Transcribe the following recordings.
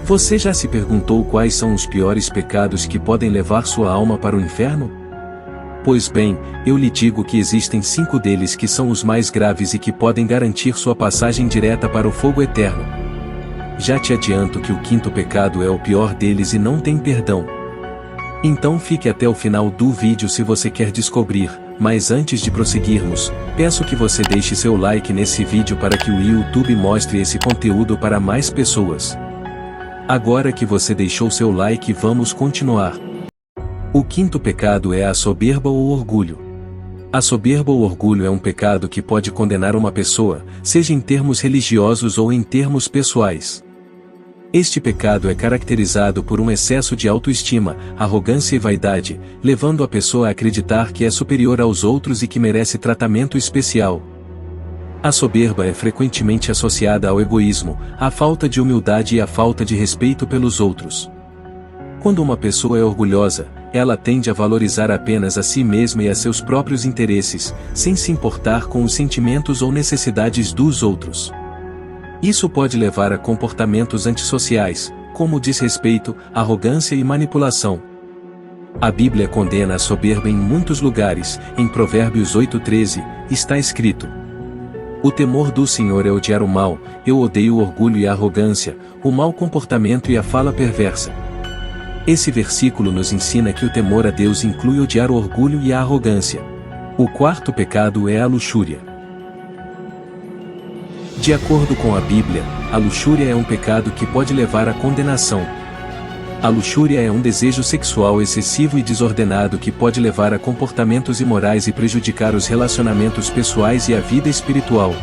Você já se perguntou quais são os piores pecados que podem levar sua alma para o inferno? Pois bem, eu lhe digo que existem 5 deles que são os mais graves e que podem garantir sua passagem direta para o fogo eterno. Já te adianto que o 5º pecado é o pior deles e não tem perdão. Então fique até o final do vídeo se você quer descobrir, mas antes de prosseguirmos, peço que você deixe seu like nesse vídeo para que o YouTube mostre esse conteúdo para mais pessoas. Agora que você deixou seu like, vamos continuar. O 5º pecado é a soberba ou orgulho. A soberba ou orgulho é um pecado que pode condenar uma pessoa, seja em termos religiosos ou em termos pessoais. Este pecado é caracterizado por um excesso de autoestima, arrogância e vaidade, levando a pessoa a acreditar que é superior aos outros e que merece tratamento especial. A soberba é frequentemente associada ao egoísmo, à falta de humildade e à falta de respeito pelos outros. Quando uma pessoa é orgulhosa, ela tende a valorizar apenas a si mesma e a seus próprios interesses, sem se importar com os sentimentos ou necessidades dos outros. Isso pode levar a comportamentos antissociais, como desrespeito, arrogância e manipulação. A Bíblia condena a soberba em muitos lugares. Em Provérbios 8:13, está escrito: "O temor do Senhor é odiar o mal, eu odeio o orgulho e a arrogância, o mau comportamento e a fala perversa." Esse versículo nos ensina que o temor a Deus inclui odiar o orgulho e a arrogância. O 4º pecado é a luxúria. De acordo com a Bíblia, a luxúria é um pecado que pode levar à condenação. A luxúria é um desejo sexual excessivo e desordenado que pode levar a comportamentos imorais e prejudicar os relacionamentos pessoais e a vida espiritual.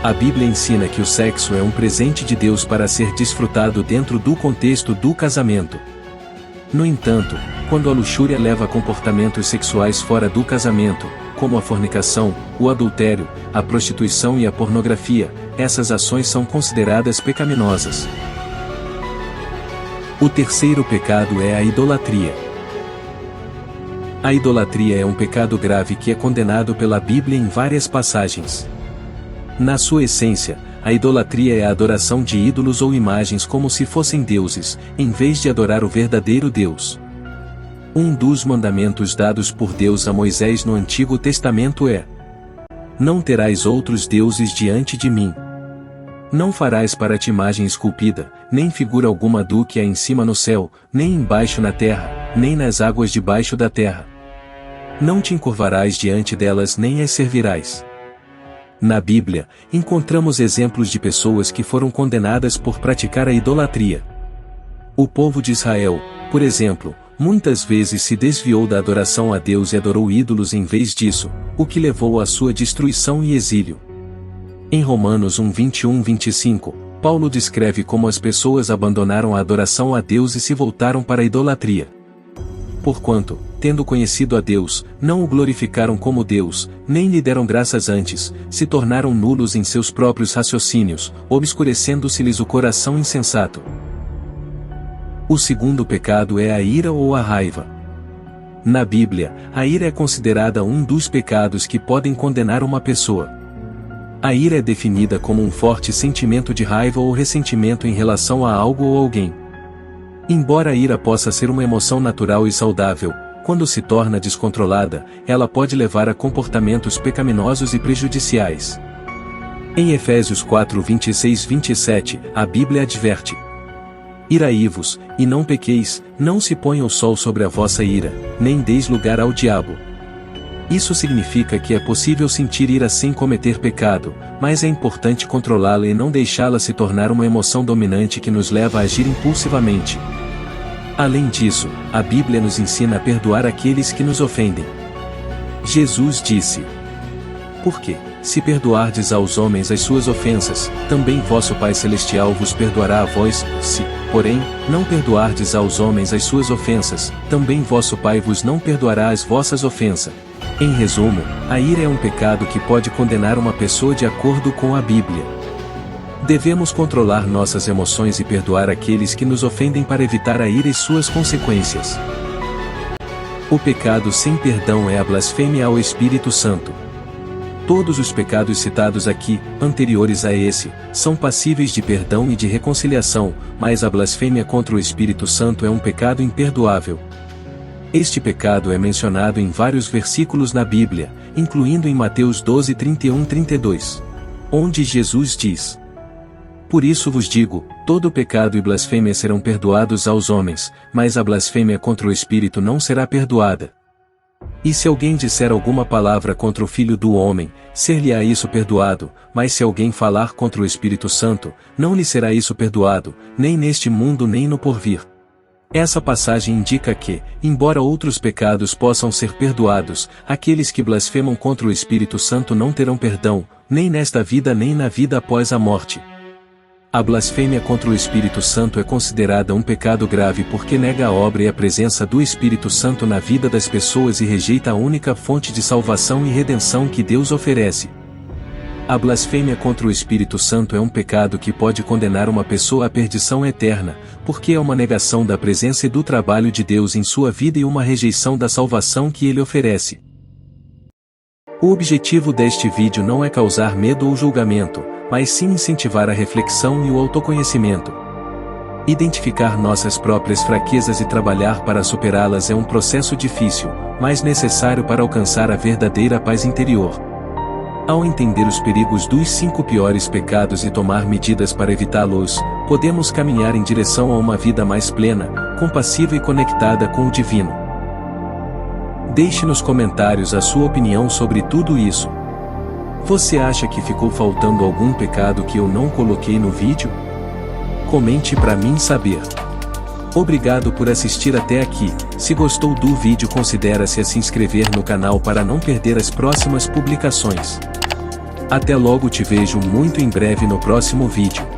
A Bíblia ensina que o sexo é um presente de Deus para ser desfrutado dentro do contexto do casamento. No entanto, quando a luxúria leva a comportamentos sexuais fora do casamento, como a fornicação, o adultério, a prostituição e a pornografia, essas ações são consideradas pecaminosas. O 3º pecado é a idolatria. A idolatria é um pecado grave que é condenado pela Bíblia em várias passagens. Na sua essência, a idolatria é a adoração de ídolos ou imagens como se fossem deuses, em vez de adorar o verdadeiro Deus. Um dos mandamentos dados por Deus a Moisés no Antigo Testamento é: "Não terás outros deuses diante de mim. Não farás para ti imagem esculpida, nem figura alguma do que há em cima no céu, nem embaixo na terra, nem nas águas debaixo da terra. Não te encurvarás diante delas nem as servirás." Na Bíblia, encontramos exemplos de pessoas que foram condenadas por praticar a idolatria. O povo de Israel, por exemplo, muitas vezes se desviou da adoração a Deus e adorou ídolos em vez disso, o que levou à sua destruição e exílio. Em Romanos 1:21-25, Paulo descreve como as pessoas abandonaram a adoração a Deus e se voltaram para a idolatria. Porquanto, tendo conhecido a Deus, não o glorificaram como Deus, nem lhe deram graças antes, se tornaram nulos em seus próprios raciocínios, obscurecendo-se-lhes o coração insensato. O 2º pecado é a ira ou a raiva. Na Bíblia, a ira é considerada um dos pecados que podem condenar uma pessoa. A ira é definida como um forte sentimento de raiva ou ressentimento em relação a algo ou alguém. Embora a ira possa ser uma emoção natural e saudável, quando se torna descontrolada, ela pode levar a comportamentos pecaminosos e prejudiciais. Em Efésios 4:26-27, a Bíblia adverte: "Iraí-vos, e não pequeis, não se ponha o sol sobre a vossa ira, nem deis lugar ao diabo." Isso significa que é possível sentir ira sem cometer pecado, mas é importante controlá-la e não deixá-la se tornar uma emoção dominante que nos leva a agir impulsivamente. Além disso, a Bíblia nos ensina a perdoar aqueles que nos ofendem. Jesus disse: "Porque, se perdoardes aos homens as suas ofensas, também vosso Pai Celestial vos perdoará a vós, se, porém, não perdoardes aos homens as suas ofensas, também vosso Pai vos não perdoará as vossas ofensas." Em resumo, a ira é um pecado que pode condenar uma pessoa de acordo com a Bíblia. Devemos controlar nossas emoções e perdoar aqueles que nos ofendem para evitar a ira e suas consequências. O pecado sem perdão é a blasfêmia ao Espírito Santo. Todos os pecados citados aqui, anteriores a esse, são passíveis de perdão e de reconciliação, mas a blasfêmia contra o Espírito Santo é um pecado imperdoável. Este pecado é mencionado em vários versículos na Bíblia, incluindo em Mateus 12, 31-32, onde Jesus diz: Por isso vos digo, todo pecado e blasfêmia serão perdoados aos homens, mas a blasfêmia contra o Espírito não será perdoada. E se alguém disser alguma palavra contra o Filho do Homem, ser-lhe-á isso perdoado, mas se alguém falar contra o Espírito Santo, não lhe será isso perdoado, nem neste mundo nem no porvir. Essa passagem indica que, embora outros pecados possam ser perdoados, aqueles que blasfemam contra o Espírito Santo não terão perdão, nem nesta vida nem na vida após a morte. A blasfêmia contra o Espírito Santo é considerada um pecado grave porque nega a obra e a presença do Espírito Santo na vida das pessoas e rejeita a única fonte de salvação e redenção que Deus oferece. A blasfêmia contra o Espírito Santo é um pecado que pode condenar uma pessoa à perdição eterna, porque é uma negação da presença e do trabalho de Deus em sua vida e uma rejeição da salvação que Ele oferece. O objetivo deste vídeo não é causar medo ou julgamento, mas sim incentivar a reflexão e o autoconhecimento. Identificar nossas próprias fraquezas e trabalhar para superá-las é um processo difícil, mas necessário para alcançar a verdadeira paz interior. Ao entender os perigos dos 5 piores pecados e tomar medidas para evitá-los, podemos caminhar em direção a uma vida mais plena, compassiva e conectada com o divino. Deixe nos comentários a sua opinião sobre tudo isso. Você acha que ficou faltando algum pecado que eu não coloquei no vídeo? Comente para mim saber. Obrigado por assistir até aqui. Se gostou do vídeo, considere-se a se inscrever no canal para não perder as próximas publicações. Até logo, te vejo muito em breve no próximo vídeo.